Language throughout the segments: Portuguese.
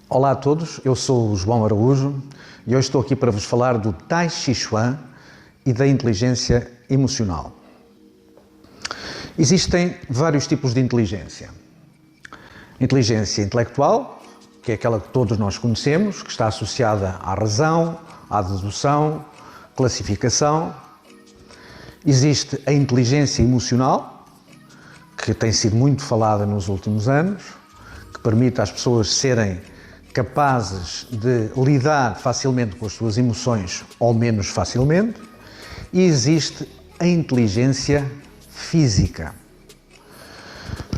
Olá a todos, eu sou o João Araújo e hoje estou aqui para vos falar do Tai Chi Chuan e da inteligência emocional. Existem vários tipos de inteligência. Inteligência intelectual, que é aquela que todos nós conhecemos, que está associada à razão, à dedução, classificação. Existe a inteligência emocional, que tem sido muito falada nos últimos anos, que permite às pessoas serem capazes de lidar facilmente com as suas emoções ou menos facilmente. E existe a inteligência física.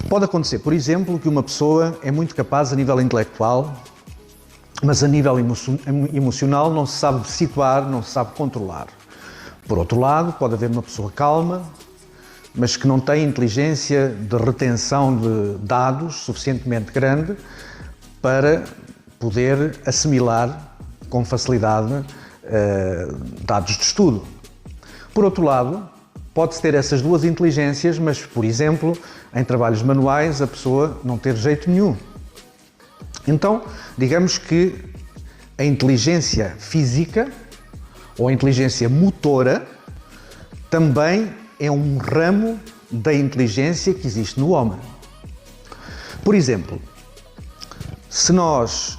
Pode acontecer, por exemplo, que uma pessoa é muito capaz a nível intelectual, mas a nível emocional não se sabe situar, não se sabe controlar. Por outro lado, pode haver uma pessoa calma, mas que não tem inteligência de retenção de dados suficientemente grande para poder assimilar com facilidade dados de estudo. Por outro lado, pode-se ter essas duas inteligências, mas, por exemplo, em trabalhos manuais a pessoa não ter jeito nenhum. Então, digamos que a inteligência física ou a inteligência motora também é um ramo da inteligência que existe no homem. Por exemplo, se nós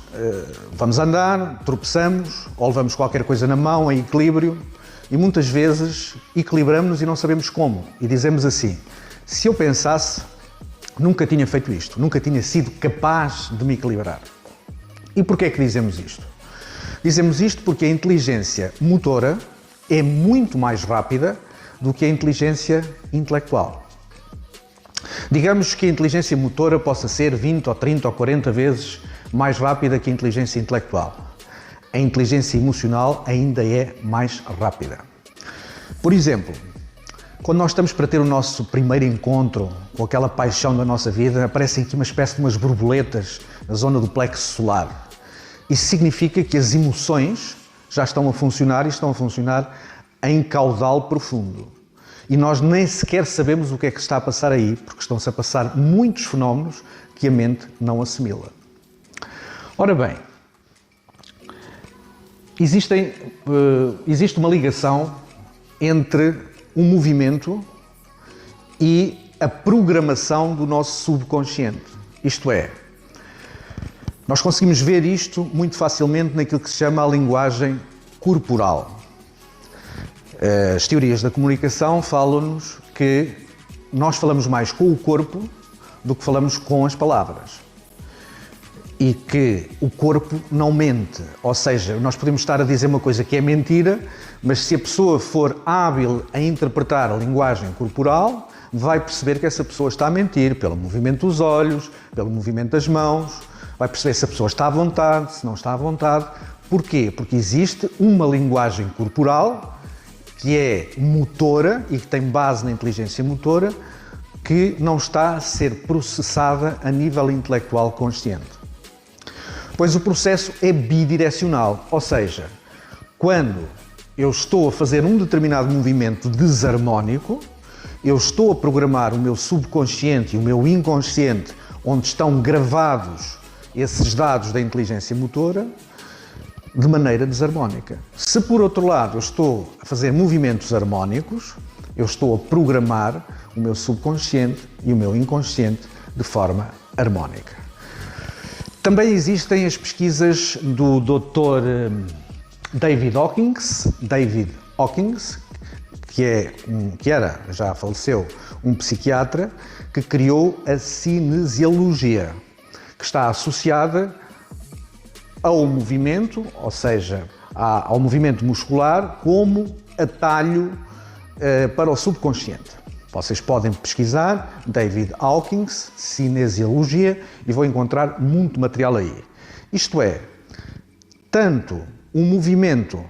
vamos andar, tropeçamos ou levamos qualquer coisa na mão em equilíbrio e muitas vezes equilibramos-nos e não sabemos como. E dizemos assim, se eu pensasse, nunca tinha feito isto, nunca tinha sido capaz de me equilibrar. E porquê é que dizemos isto? Dizemos isto porque a inteligência motora é muito mais rápida do que a inteligência intelectual. Digamos que a inteligência motora possa ser 20 ou 30 ou 40 vezes mais rápida que a inteligência intelectual. A inteligência emocional ainda é mais rápida. Por exemplo, quando nós estamos para ter o nosso primeiro encontro com aquela paixão da nossa vida, aparecem aqui uma espécie de umas borboletas na zona do plexo solar. Isso significa que as emoções já estão a funcionar e estão a funcionar em caudal profundo. E nós nem sequer sabemos o que é que está a passar aí, porque estão-se a passar muitos fenómenos que a mente não assimila. Ora bem, existe uma ligação entre o movimento e a programação do nosso subconsciente. Isto é, nós conseguimos ver isto muito facilmente naquilo que se chama a linguagem corporal. As teorias da comunicação falam-nos que nós falamos mais com o corpo do que falamos com as palavras. E que o corpo não mente, ou seja, nós podemos estar a dizer uma coisa que é mentira, mas se a pessoa for hábil a interpretar a linguagem corporal, vai perceber que essa pessoa está a mentir pelo movimento dos olhos, pelo movimento das mãos, vai perceber se a pessoa está à vontade, se não está à vontade. Porquê? Porque existe uma linguagem corporal que é motora e que tem base na inteligência motora, que não está a ser processada a nível intelectual consciente. Pois o processo é bidirecional, ou seja, quando eu estou a fazer um determinado movimento desarmónico, eu estou a programar o meu subconsciente e o meu inconsciente, onde estão gravados esses dados da inteligência motora, de maneira desarmónica. Se, por outro lado, eu estou a fazer movimentos harmónicos, eu estou a programar o meu subconsciente e o meu inconsciente de forma harmónica. Também existem as pesquisas do Dr. David Hawkins, que era, já faleceu, um psiquiatra que criou a cinesiologia, que está associada ao movimento, ou seja, ao movimento muscular, como atalho para o subconsciente. Vocês podem pesquisar David Hawkins, cinesiologia, e vão encontrar muito material aí. Isto é, tanto o movimento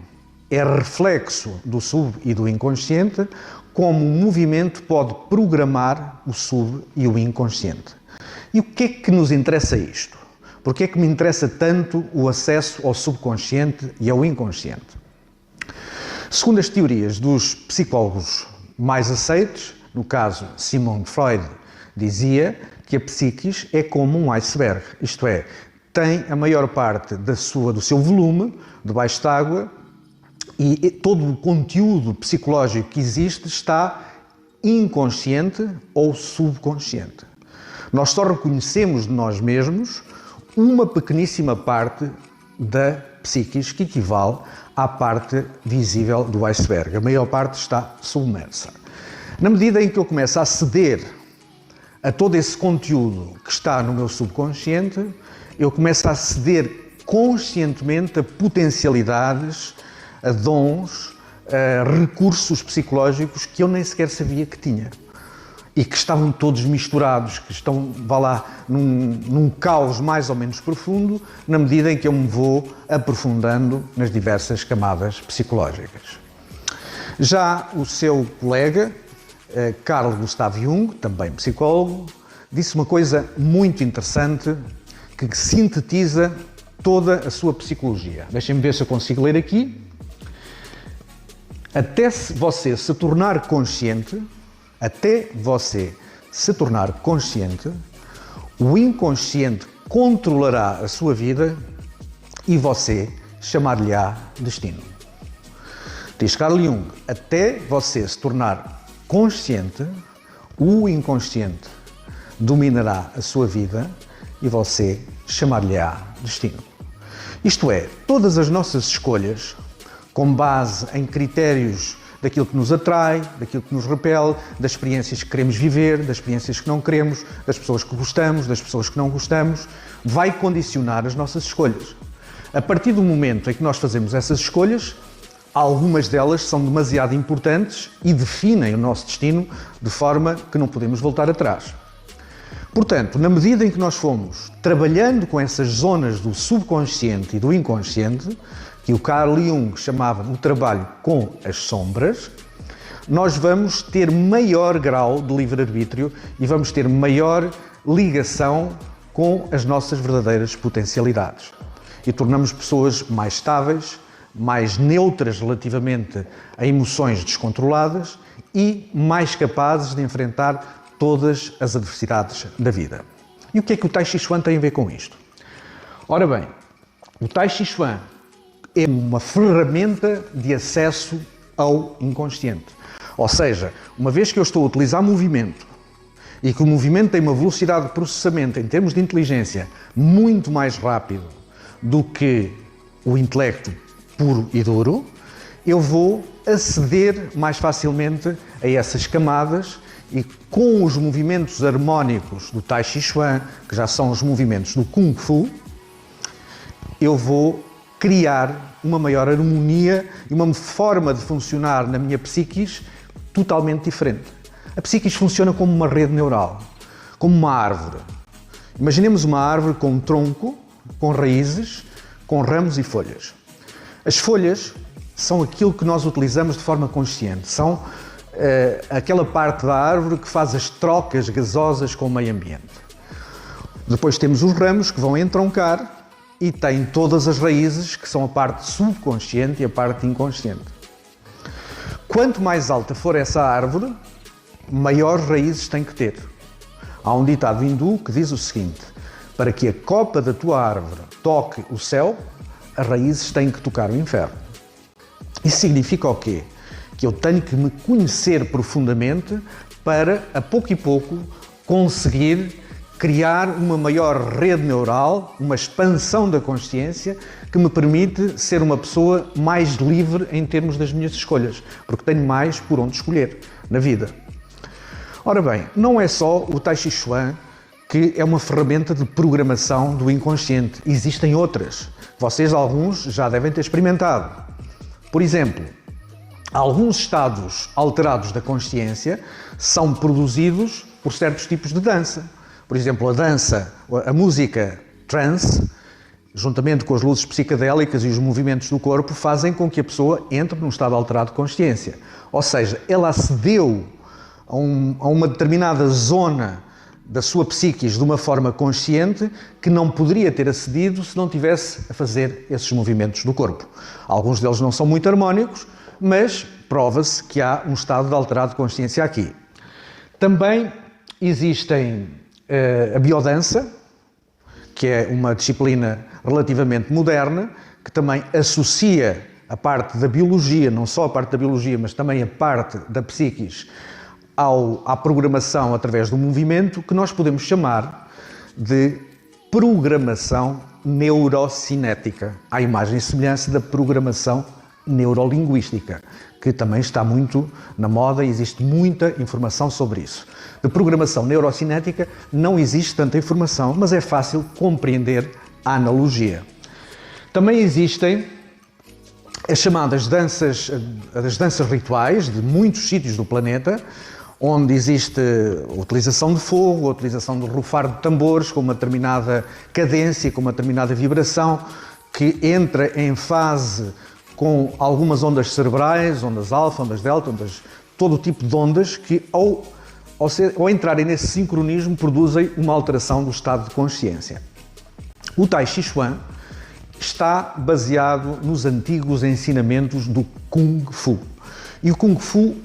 é reflexo do sub e do inconsciente, como o movimento pode programar o sub e o inconsciente. E o que é que nos interessa isto? Porque é que me interessa tanto o acesso ao subconsciente e ao inconsciente? Segundo as teorias dos psicólogos mais aceitos, no caso Sigmund Freud dizia que a psiquis é como um iceberg, isto é, tem a maior parte do seu volume debaixo d'água e todo o conteúdo psicológico que existe está inconsciente ou subconsciente. Nós só reconhecemos de nós mesmos uma pequeníssima parte da psiquis que equivale à parte visível do iceberg. A maior parte está submersa. Na medida em que eu começo a aceder a todo esse conteúdo que está no meu subconsciente, eu começo a aceder conscientemente a potencialidades, a dons, a recursos psicológicos que eu nem sequer sabia que tinha. E que estavam todos misturados, que estão, vá lá, num caos mais ou menos profundo, na medida em que eu me vou aprofundando nas diversas camadas psicológicas. Já o seu colega, Carl Gustav Jung, também psicólogo, disse uma coisa muito interessante que sintetiza toda a sua psicologia. Deixem-me ver se eu consigo ler aqui. Até você se tornar consciente, o inconsciente controlará a sua vida e você chamar-lhe-á destino. Diz Carl Jung, até você se tornar consciente, o inconsciente dominará a sua vida e você chamar-lhe-á destino. Isto é, todas as nossas escolhas, com base em critérios daquilo que nos atrai, daquilo que nos repele, das experiências que queremos viver, das experiências que não queremos, das pessoas que gostamos, das pessoas que não gostamos, vai condicionar as nossas escolhas. A partir do momento em que nós fazemos essas escolhas, algumas delas são demasiado importantes e definem o nosso destino de forma que não podemos voltar atrás. Portanto, na medida em que nós fomos trabalhando com essas zonas do subconsciente e do inconsciente, que o Carl Jung chamava o trabalho com as sombras, nós vamos ter maior grau de livre-arbítrio e vamos ter maior ligação com as nossas verdadeiras potencialidades. E tornamos pessoas mais estáveis, mais neutras relativamente a emoções descontroladas e mais capazes de enfrentar todas as adversidades da vida. E o que é que o Tai Chi Chuan tem a ver com isto? Ora bem, o Tai Chi Chuan é uma ferramenta de acesso ao inconsciente. Ou seja, uma vez que eu estou a utilizar movimento e que o movimento tem uma velocidade de processamento em termos de inteligência muito mais rápido do que o intelecto puro e duro, eu vou aceder mais facilmente a essas camadas e com os movimentos harmónicos do Tai Chi Chuan, que já são os movimentos do Kung Fu, eu vou criar uma maior harmonia e uma forma de funcionar na minha psiquis totalmente diferente. A psiquis funciona como uma rede neural, como uma árvore. Imaginemos uma árvore com um tronco, com raízes, com ramos e folhas. As folhas são aquilo que nós utilizamos de forma consciente, são aquela parte da árvore que faz as trocas gasosas com o meio ambiente. Depois temos os ramos que vão entroncar e têm todas as raízes, que são a parte subconsciente e a parte inconsciente. Quanto mais alta for essa árvore, maiores raízes tem que ter. Há um ditado hindu que diz o seguinte: para que a copa da tua árvore toque o céu, as raízes têm que tocar o inferno. Isso significa o quê? Que eu tenho que me conhecer profundamente para, a pouco e pouco, conseguir criar uma maior rede neural, uma expansão da consciência que me permite ser uma pessoa mais livre em termos das minhas escolhas, porque tenho mais por onde escolher na vida. Ora bem, não é só o Tai Chi Chuan que é uma ferramenta de programação do inconsciente. Existem outras. Vocês, alguns, já devem ter experimentado. Por exemplo, alguns estados alterados da consciência são produzidos por certos tipos de dança. Por exemplo, a dança, a música trance, juntamente com as luzes psicadélicas e os movimentos do corpo, fazem com que a pessoa entre num estado alterado de consciência. Ou seja, ela acedeu a uma determinada zona da sua psiquis de uma forma consciente que não poderia ter acedido se não tivesse a fazer esses movimentos do corpo. Alguns deles não são muito harmónicos, mas prova-se que há um estado de alterado de consciência aqui. Também existem a biodança, que é uma disciplina relativamente moderna, que também associa a parte da biologia, não só a parte da biologia, mas também a parte da psiquis, à programação através do movimento, que nós podemos chamar de programação neurocinética, à imagem e semelhança da programação neurolinguística, que também está muito na moda e existe muita informação sobre isso. De programação neurocinética não existe tanta informação, mas é fácil compreender a analogia. Também existem as chamadas danças, as danças rituais de muitos sítios do planeta, onde existe a utilização de fogo, a utilização do rufar de tambores com uma determinada cadência, com uma determinada vibração, que entra em fase com algumas ondas cerebrais, ondas alfa, ondas delta, todo o tipo de ondas que, ao entrarem nesse sincronismo, produzem uma alteração do estado de consciência. O Tai Chi Chuan está baseado nos antigos ensinamentos do Kung Fu. E o Kung Fu,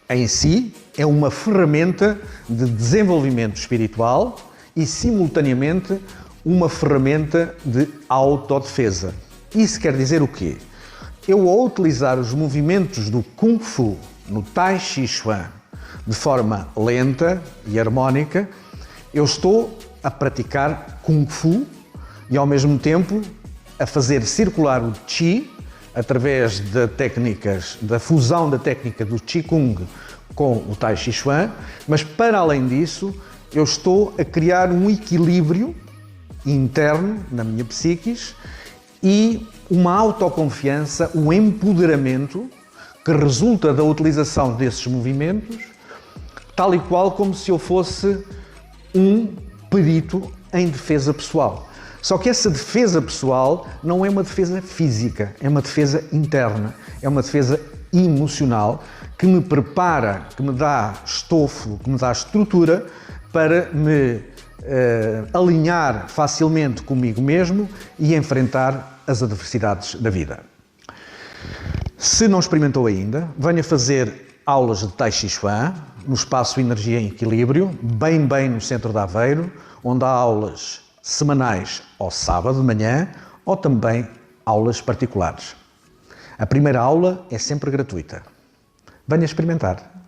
em si, é uma ferramenta de desenvolvimento espiritual e, simultaneamente, uma ferramenta de autodefesa. Isso quer dizer o quê? Eu, ao utilizar os movimentos do Kung Fu no Tai Chi Chuan de forma lenta e harmónica, eu estou a praticar Kung Fu e, ao mesmo tempo, a fazer circular o Qi através de técnicas, da fusão da técnica do Qigong com o Tai Chi Chuan, mas, para além disso, eu estou a criar um equilíbrio interno na minha psiquis e uma autoconfiança, um empoderamento que resulta da utilização desses movimentos, tal e qual como se eu fosse um perito em defesa pessoal. Só que essa defesa pessoal não é uma defesa física, é uma defesa interna, é uma defesa emocional que me prepara, que me dá estofo, que me dá estrutura para me alinhar facilmente comigo mesmo e enfrentar as adversidades da vida. Se não experimentou ainda, venha fazer aulas de Tai Chi Chuan no espaço Energia em Equilíbrio, bem no centro de Aveiro, onde há aulas semanais ao sábado de manhã ou também aulas particulares. A primeira aula é sempre gratuita. Venha experimentar.